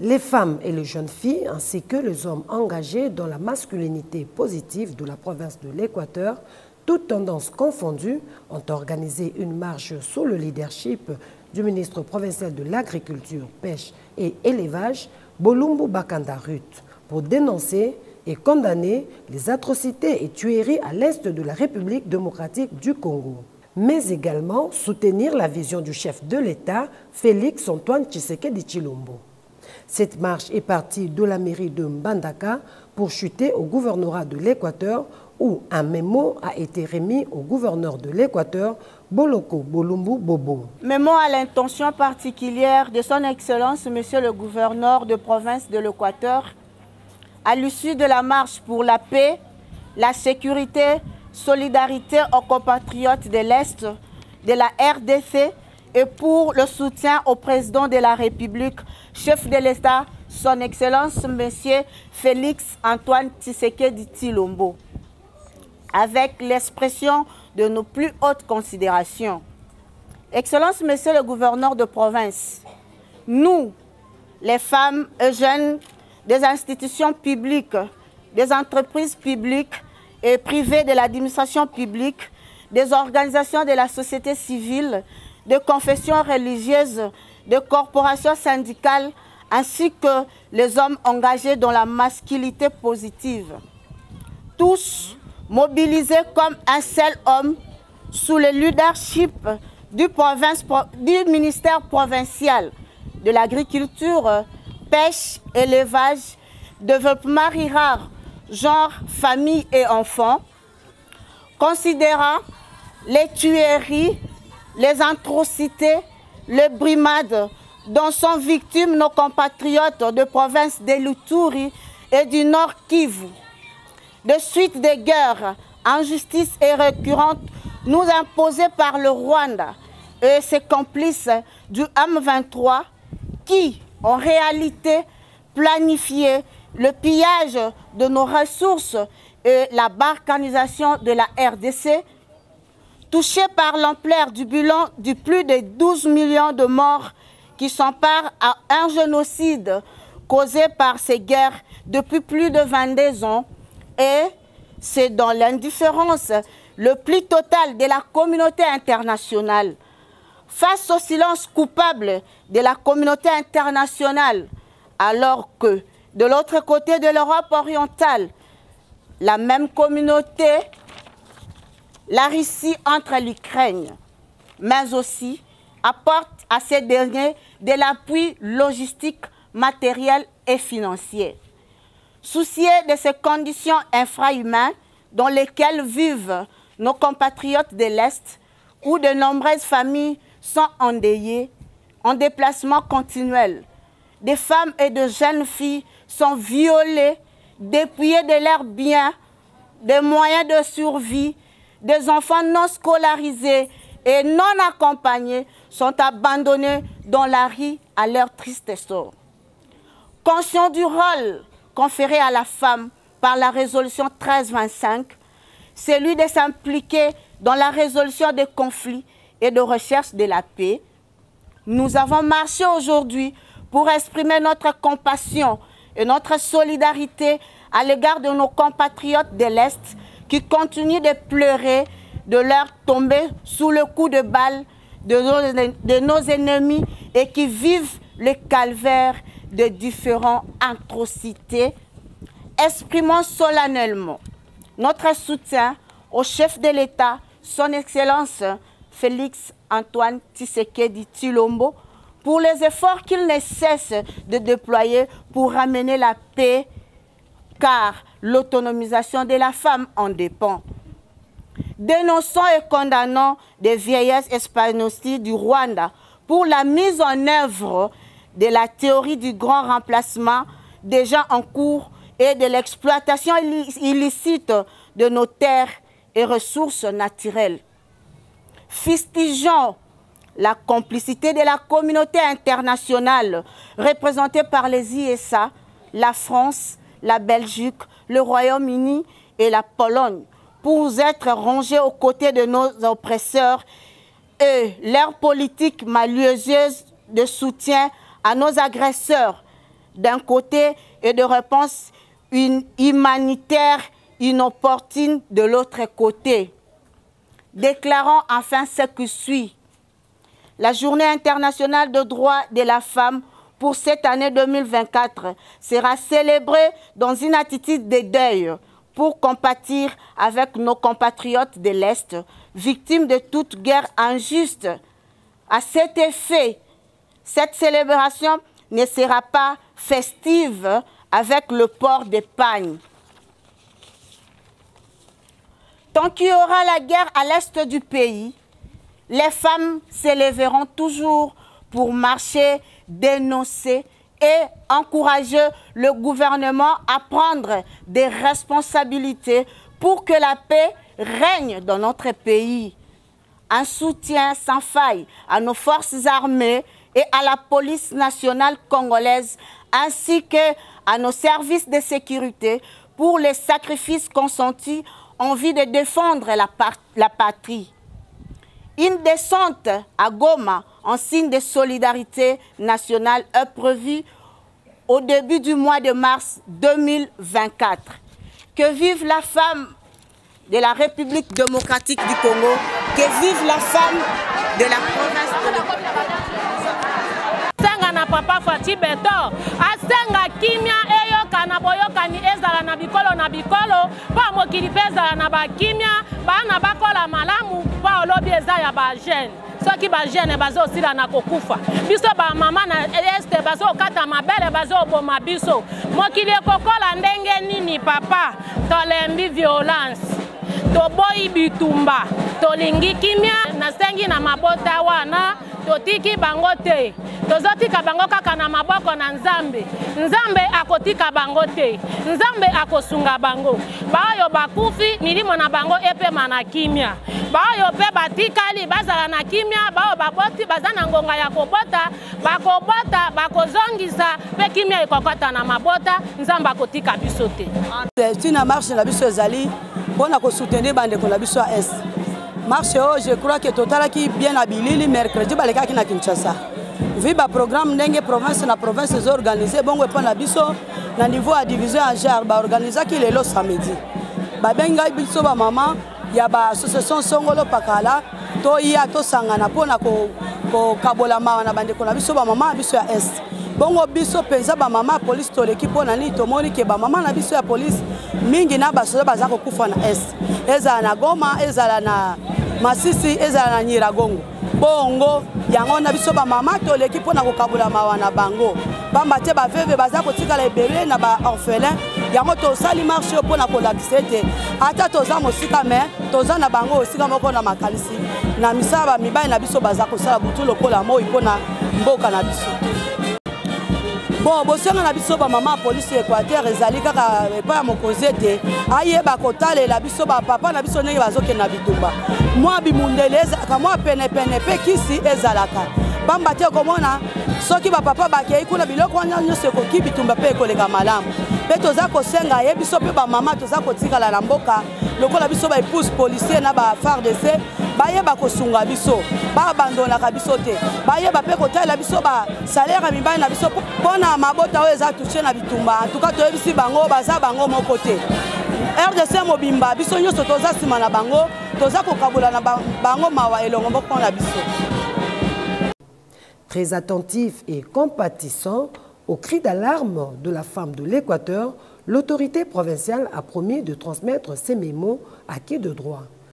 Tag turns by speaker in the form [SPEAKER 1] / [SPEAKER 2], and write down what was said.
[SPEAKER 1] Les femmes et les jeunes filles, ainsi que les hommes engagés dans la masculinité positive de la province de l'Équateur, toutes tendances confondues, ont organisé une marche sous le leadership du ministre provincial de l'Agriculture, Pêche et Élevage, Bolumbu Bakanda Ruth, pour dénoncer et condamner les atrocités et tueries à l'est de la République démocratique du Congo, mais également soutenir la vision du chef de l'État, Félix Antoine Tshisekedi Tshilombo. Cette marche est partie de la mairie de Mbandaka pour chuter au gouvernorat de l'Équateur, où un mémo a été remis au gouverneur de l'Équateur, Boloko Bolumbu Bobo.
[SPEAKER 2] Mémo à l'intention particulière de son Excellence, Monsieur le gouverneur de province de l'Équateur, à l'issue de la marche pour la paix, la sécurité, solidarité aux compatriotes de l'Est, de la RDC et pour le soutien au président de la République, chef de l'État, son Excellence, Monsieur Félix Antoine Tshisekedi Tshilombo, avec l'expression de nos plus hautes considérations. Excellence, Monsieur le gouverneur de province, nous, les femmes et jeunes des institutions publiques, des entreprises publiques et privées de l'administration publique, des organisations de la société civile, de confessions religieuses, de corporations syndicales, ainsi que les hommes engagés dans la masculinité positive. Tous mobilisés comme un seul homme sous le leadership du ministère provincial de l'agriculture, pêche, élevage, développement rural, genre, famille et enfants, considérant les tueries, les atrocités, les brimades dont sont victimes nos compatriotes de province de l'Ituri et du Nord Kivu. De suite des guerres, injustices et récurrentes nous imposées par le Rwanda et ses complices du M23 qui, en réalité, planifié le pillage de nos ressources et la balkanisation de la RDC, touchés par l'ampleur du bilan de plus de 12 millions de morts qui s'emparent à un génocide causé par ces guerres depuis plus de 22 ans, et c'est dans l'indifférence le plus total de la communauté internationale. Face au silence coupable de la communauté internationale, alors que de l'autre côté de l'Europe orientale, la même communauté, la Russie entre l'Ukraine, mais aussi apporte à ces derniers de l'appui logistique, matériel et financier. Souciés de ces conditions infrahumaines dans lesquelles vivent nos compatriotes de l'Est, où de nombreuses familles sont endeuillées, en déplacement continuel, des femmes et de jeunes filles sont violées, dépouillées de leurs biens, des moyens de survie, des enfants non scolarisés et non accompagnés sont abandonnés dans la rue à leur triste sort. Conscient du rôle conféré à la femme par la résolution 1325, celui de s'impliquer dans la résolution des conflits et de recherche de la paix, nous avons marché aujourd'hui pour exprimer notre compassion et notre solidarité à l'égard de nos compatriotes de l'Est qui continuent de pleurer de leur tomber sous le coup de balle de nos ennemis et qui vivent le calvaire de différentes atrocités. Exprimons solennellement notre soutien au chef de l'État, son Excellence Félix Antoine Tshisekedi Tshilombo, pour les efforts qu'il ne cesse de déployer pour ramener la paix, car l'autonomisation de la femme en dépend. Dénonçons et condamnons des vieillesses espagnolistes du Rwanda pour la mise en œuvre de la théorie du grand remplacement déjà en cours et de l'exploitation illicite de nos terres et ressources naturelles. Fustigeons la complicité de la communauté internationale représentée par les ISA, la France, la Belgique, le Royaume-Uni et la Pologne pour être rangés aux côtés de nos oppresseurs et leur politique malheureuse de soutien à nos agresseurs d'un côté et de réponse humanitaire inopportune de l'autre côté. Déclarons enfin ce qui suit. La Journée internationale de droits de la femme pour cette année 2024 sera célébrée dans une attitude de deuil pour compatir avec nos compatriotes de l'Est, victimes de toute guerre injuste. À cet effet, cette célébration ne sera pas festive avec le port des pagnes. Tant qu'il y aura la guerre à l'est du pays, les femmes s'élèveront toujours pour marcher, dénoncer et encourager le gouvernement à prendre des responsabilités pour que la paix règne dans notre pays. Un soutien sans faille à nos forces armées et à la police nationale congolaise, ainsi qu'à nos services de sécurité pour les sacrifices consentis en vue de défendre la patrie. Une descente à Goma en signe de solidarité nationale est prévue au début du mois de mars 2024. Que vive la femme de la République démocratique du Congo, que vive la femme de la province de l'Équateur.
[SPEAKER 3] Na papa Fati Beto asenga kimia eyoka na boyokani ezala na bikolo pa mokili peza na bakimia bana bakola malamu pa olobi eza ya ba jeune soki ba jeune bazo sila na kokufa biso ba mama na este bazo kata mabele bazo boma biso mokili ekokola ndenge nini papa tolembi violence toboyi bitumba tolingi kimia na sengi na mabota wana totiki bango te tozotika bango kaka na maboko na Nzambe. Nzambe akotika bango te. Nzambe akosunga bango. Bayo bakufi milimo na bango epema na kimia. Bayo pe batikali bazala na kimia, bayo baboti bazana ngonga ya kobota, bakobota, bakozongisa pe kimia ekokata na mabota, Nzambe akotika biso te.
[SPEAKER 4] Tina marche na biso ezali pona ko soutenir bande ko na biso S. Marche je crois que total qui bien habilili mercredi baleka ki na Kinshasa. Viba programme ndenge province na province organisé bongo pa na biso na niveau à division en genre ba organiser ki lelo samedi. Ba benga biso ba mama ya ba association songolo pakala to ya to sangana pona ko kabola mawa na bande ko na biso ba mama biso ya est. Bongo biso penza ba mama police to l'équipe na ni to moni ke ba mama na biso ya police mingi na basoda baza ko kufa na est. Eza na Goma, eza na Masisi, eza na Nyiragongo. Bongo yango na biso ba mama to l'équipe na ko kabula mawa na bango. Bamba te ba veve baza ko tikala ebele na ba orphelin. Yango to sali marche po na ko lakisete. Ata to za mosika me, to za na bango osika moko na makalisi. Na misaba mibai na biso baza ko sala butu lokola moi po na mboka na biso. Bon, bosenga na biso ba mama police Équateur ezali kaka pa mokonzi te ayeba kotale la biso ba papa na biso ndenge bazoke na bitumba mwa bimundeleza ka mwa pene pe kisi ezalaka bamba te komona soki ba papa bakei kuna biloko wana nyonso ekoki bitumba pe ekoleka malamu pe toza kosenga ye biso pe ba mama toza kotikala na mboka lokola biso ba épouse policier na ba FARDC bayeba kosunga biso ba abandonaka biso te bayeba pe kotala biso ba salaire mibali na biso pona mabota oyo eza touché na bitumba en tout cas toyebisi bango baza bango moko te RDC mobimba biso nyonso toza nsima na bango toza kokabola na bango mawa elongo moko na biso.
[SPEAKER 1] Très attentif et compatissant au cri d'alarme de la femme de l'Équateur, l'autorité provinciale a promis de transmettre ces mémos à qui de droit.